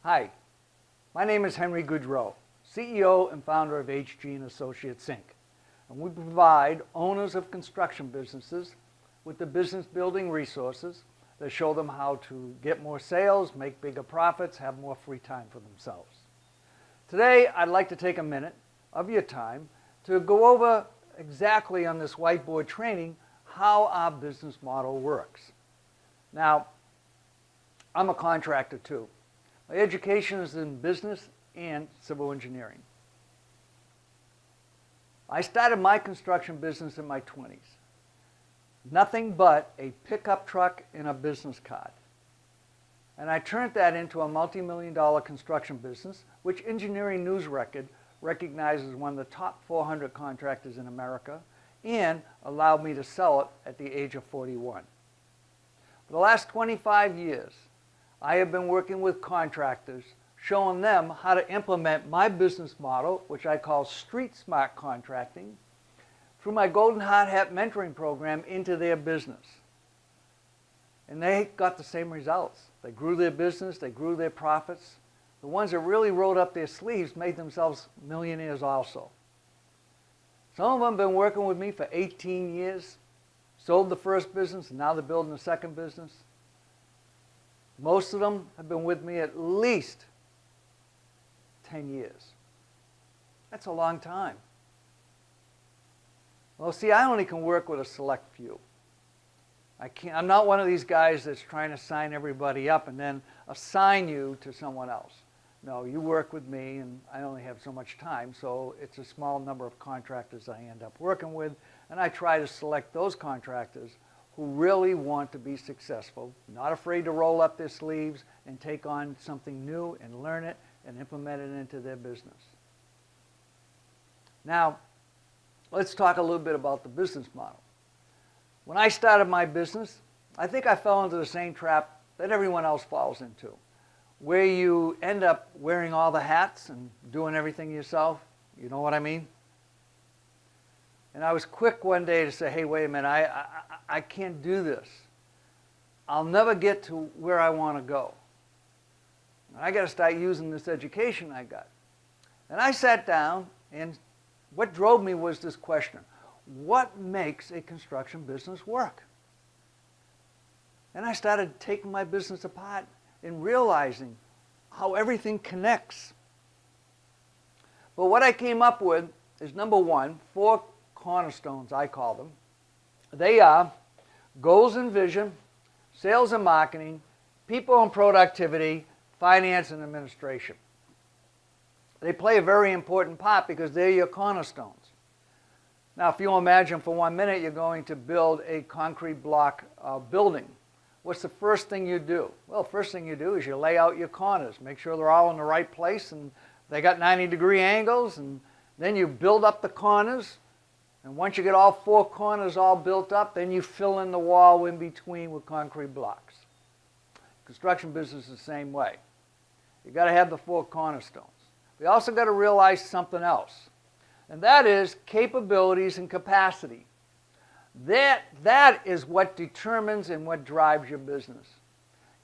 Hi, my name is Henry Goodrow, CEO and founder of HG & Associates Inc. And we provide owners of construction businesses with the business building resources that show them how to get more sales, make bigger profits, have more free time for themselves. Today, I'd like to take a minute of your time to go over exactly on this whiteboard training how our business model works. Now, I'm a contractor too. My education is in business and civil engineering. I started my construction business in my 20s. Nothing but a pickup truck and a business card. And I turned that into a multi-million-dollar construction business, which Engineering News Record recognizes as one of the top 400 contractors in America and allowed me to sell it at the age of 41. For the last 25 years, I have been working with contractors, showing them how to implement my business model, which I call Street Smart Contracting, through my Golden Hard Hat mentoring program into their business. And they got the same results. They grew their business, they grew their profits. The ones that really rolled up their sleeves made themselves millionaires also. Some of them have been working with me for 18 years, sold the first business, and now they're building the second business. Most of them have been with me at least 10 years. That's a long time. Well, see, I only can work with a select few. I'm not one of these guys that's trying to sign everybody up and then assign you to someone else. No, you work with me, and I only have so much time, so it's a small number of contractors I end up working with, and I try to select those contractors who really want to be successful, not afraid to roll up their sleeves and take on something new and learn it and implement it into their business. Now, let's talk a little bit about the business model. When I started my business, I think I fell into the same trap that everyone else falls into, where you end up wearing all the hats and doing everything yourself. You know what I mean? And I was quick one day to say, hey, wait a minute, I can't do this. I'll never get to where I want to go. I got to start using this education I got. And I sat down, and what drove me was this question: what makes a construction business work? And I started taking my business apart and realizing how everything connects. But what I came up with is, number one, 4 cornerstones, I call them. They are goals and vision, sales and marketing, people and productivity, finance and administration. They play a very important part because they're your cornerstones. Now, if you imagine for 1 minute you're going to build a concrete block building, what's the first thing you do? Well, the first thing you do is you lay out your corners, make sure they're all in the right place and they got 90-degree angles, and then you build up the corners. And once you get all 4 corners all built up, then you fill in the wall in between with concrete blocks. Construction business is the same way. You've got to have the 4 cornerstones. We also got to realize something else, and that is capabilities and capacity. That is what determines and what drives your business.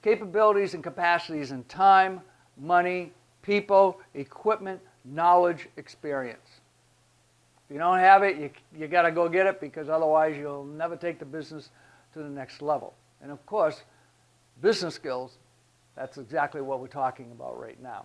Capabilities and capacities in time, money, people, equipment, knowledge, experience. If you don't have it, you got to go get it, because otherwise you'll never take the business to the next level. And of course, business skills, that's exactly what we're talking about right now.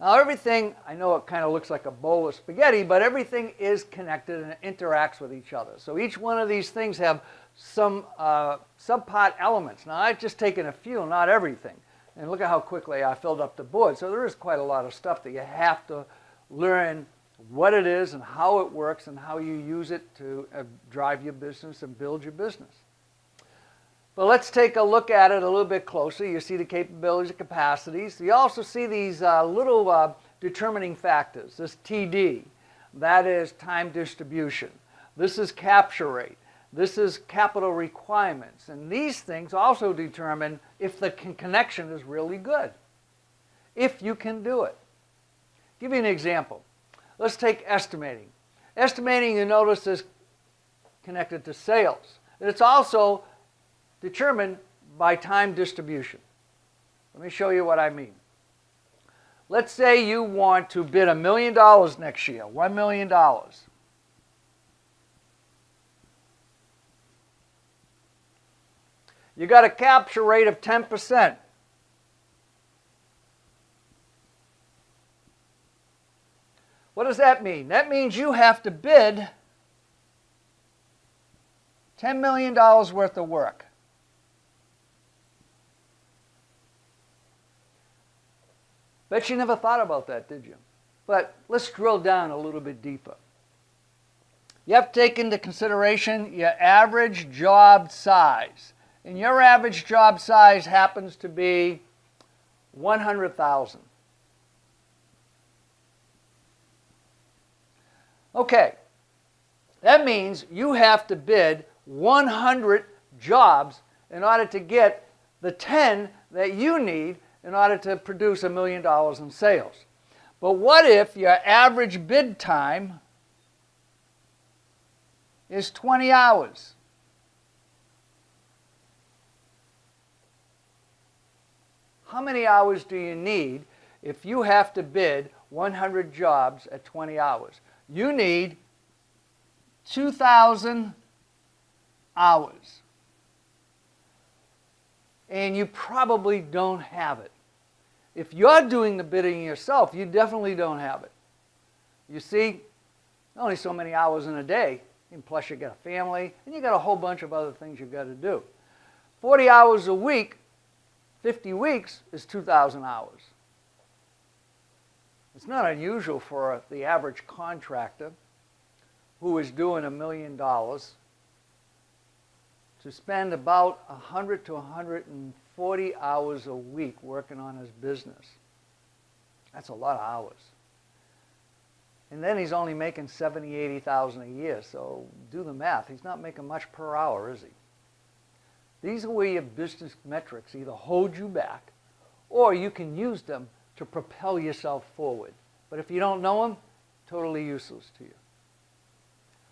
Now everything, I know it kind of looks like a bowl of spaghetti, but everything is connected and it interacts with each other. So each one of these things have some subpart elements. Now I've just taken a few, not everything. And look at how quickly I filled up the board. So there is quite a lot of stuff that you have to learn what it is and how it works and how you use it to drive your business and build your business. But let's take a look at it a little bit closer. You see the capabilities and capacities. You also see these little determining factors. This TD, that is time distribution. This is capture rate. This is capital requirements. And these things also determine if the connection is really good, if you can do it. Give you an example. Let's take estimating. Estimating, you notice, is connected to sales. It's also determined by time distribution. Let me show you what I mean. let's say you want to bid $1 million next year, $1 million. You got a capture rate of 10%. What does that mean? That means you have to bid $10 million worth of work. Bet you never thought about that, did you? But let's drill down a little bit deeper. You have to take into consideration your average job size. And your average job size happens to be 100,000. Okay, that means you have to bid 100 jobs in order to get the 10 that you need in order to produce $1 million in sales. But what if your average bid time is 20 hours? How many hours do you need if you have to bid 100 jobs at 20 hours? You need 2,000 hours. And you probably don't have it. If you're doing the bidding yourself, you definitely don't have it. You see, only so many hours in a day, and plus you got a family, and you got a whole bunch of other things you've got to do. 40 hours a week, 50 weeks is 2,000 hours. It's not unusual for the average contractor who is doing $1 million to spend about 100 to 140 hours a week working on his business. That's a lot of hours. And then he's only making $70,000, $80,000 a year, so do the math. He's not making much per hour, is he? These are where your business metrics either hold you back or you can use them to propel yourself forward. But if you don't know them, totally useless to you.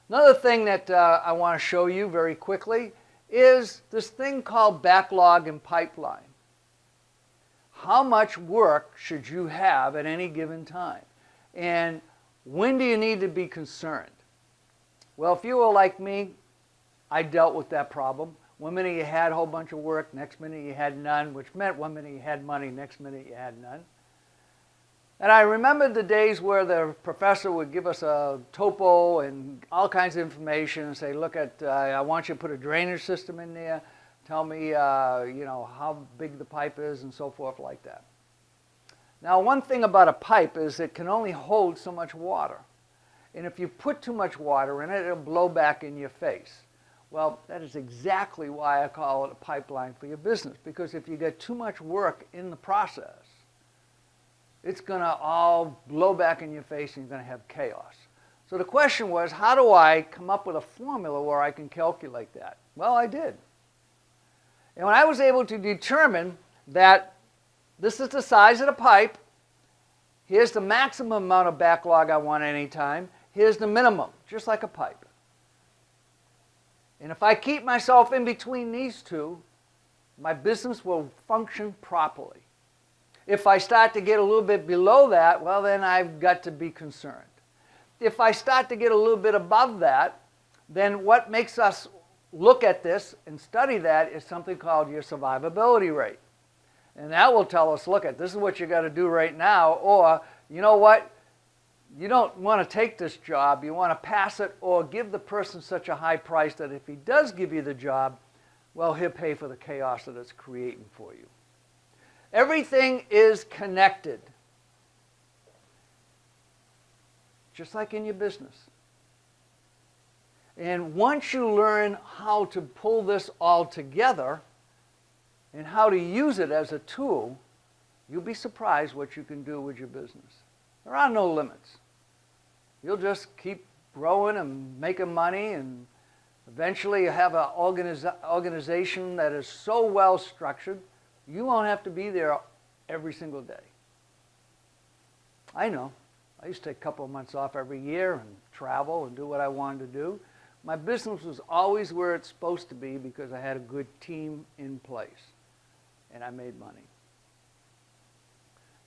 Another thing that I want to show you very quickly is this thing called backlog and pipeline. How much work should you have at any given time? And when do you need to be concerned? Well, if you were like me, I dealt with that problem. One minute you had a whole bunch of work, next minute you had none, which meant one minute you had money, next minute you had none. And I remembered the days where the professor would give us a topo and all kinds of information and say, look at, I want you to put a drainage system in there, tell me, you know, how big the pipe is and so forth like that. Now, one thing about a pipe is it can only hold so much water. And if you put too much water in it, it'll blow back in your face. Well, that is exactly why I call it a pipeline for your business, because if you get too much work in the process, it's going to all blow back in your face and you're going to have chaos. So the question was, how do I come up with a formula where I can calculate that? Well, I did. And when I was able to determine that this is the size of the pipe, here's the maximum amount of backlog I want at any time, here's the minimum, just like a pipe. And if I keep myself in between these two, my business will function properly. If I start to get a little bit below that, well, then I've got to be concerned. If I start to get a little bit above that, then what makes us look at this and study that is something called your survivability rate. And that will tell us, look, this is what you got to do right now, or you know what? You don't want to take this job, you want to pass it or give the person such a high price that if he does give you the job, well, he'll pay for the chaos that it's creating for you. Everything is connected, just like in your business. And once you learn how to pull this all together and how to use it as a tool, you'll be surprised what you can do with your business. There are no limits. You'll just keep growing and making money, and eventually you have an organization that is so well structured, you won't have to be there every single day. I know. I used to take a couple of months off every year and travel and do what I wanted to do. My business was always where it's supposed to be because I had a good team in place, and I made money.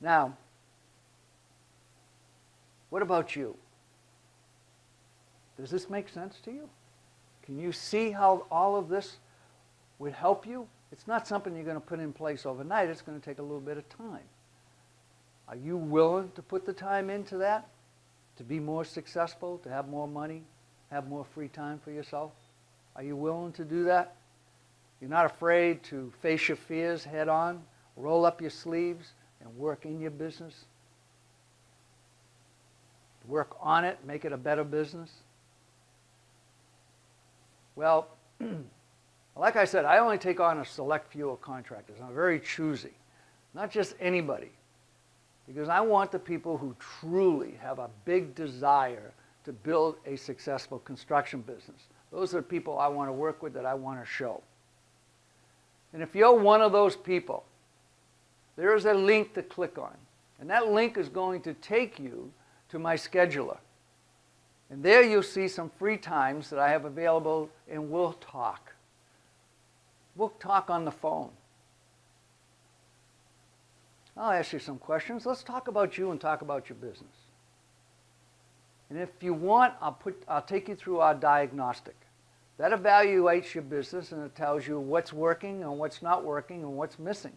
Now, What about you? Does this make sense to you? Can you see how all of this would help you? It's not something you're going to put in place overnight. It's going to take a little bit of time. Are you willing to put the time into that? To be more successful, to have more money, have more free time for yourself? Are you willing to do that? You're not afraid to face your fears head on, roll up your sleeves, and work in your business? Work on it, make it a better business? Well, like I said, I only take on a select few of contractors. I'm very choosy. Not just anybody. Because I want the people who truly have a big desire to build a successful construction business. Those are the people I want to work with, that I want to show. And if you're one of those people, there is a link to click on. And that link is going to take you to my scheduler. And there you'll see some free times that I have available, and we'll talk. We'll talk on the phone. I'll ask you some questions. Let's talk about you and talk about your business. And if you want, I'll take you through our diagnostic. That evaluates your business, and it tells you what's working and what's not working and what's missing.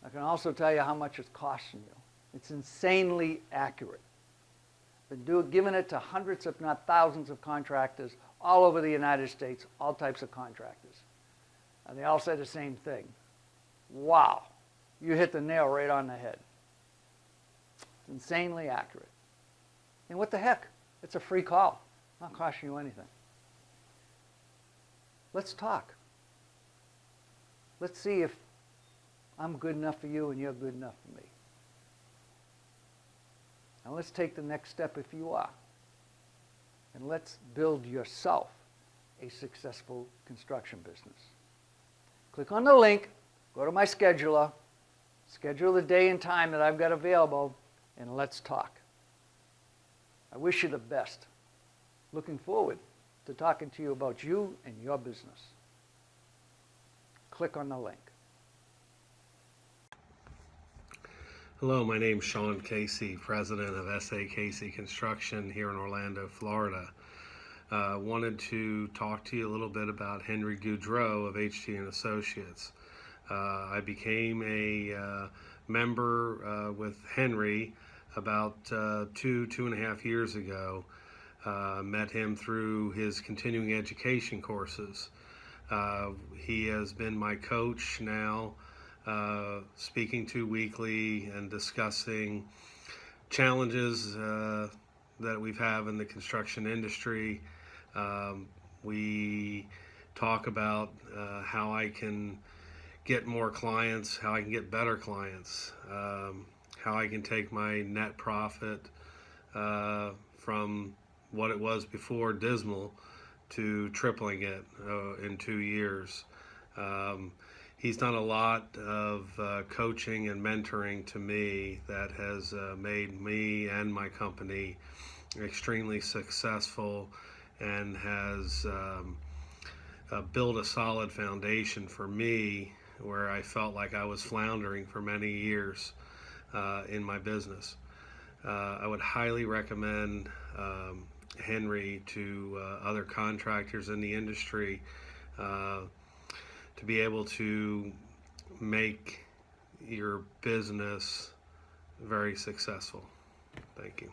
I can also tell you how much it's costing you. It's insanely accurate. Been giving it to hundreds, if not thousands, of contractors all over the United States, all types of contractors. And they all say the same thing. Wow, you hit the nail right on the head. It's insanely accurate. And what the heck? It's a free call. Not costing you anything. Let's talk. Let's see if I'm good enough for you and you're good enough for me. Now let's take the next step if you are. And let's build yourself a successful construction business. Click on the link, go to my scheduler, schedule the day and time that I've got available, and let's talk. I wish you the best. Looking forward to talking to you about you and your business. Click on the link. Hello, my name's Sean Casey, president of S.A. Casey Construction here in Orlando, Florida. Wanted to talk to you a little bit about Henry Goudreau of H.T. & Associates. I became a member with Henry about 2.5 years ago. Met him through his continuing education courses. He has been my coach now, speaking to weekly and discussing challenges that we've had in the construction industry. We talk about how I can get more clients, how I can get better clients, how I can take my net profit from what it was before dismal to tripling it in 2 years. He's done a lot of coaching and mentoring to me that has made me and my company extremely successful, and has built a solid foundation for me where I felt like I was floundering for many years in my business. I would highly recommend Henry to other contractors in the industry to be able to make your business very successful. Thank you.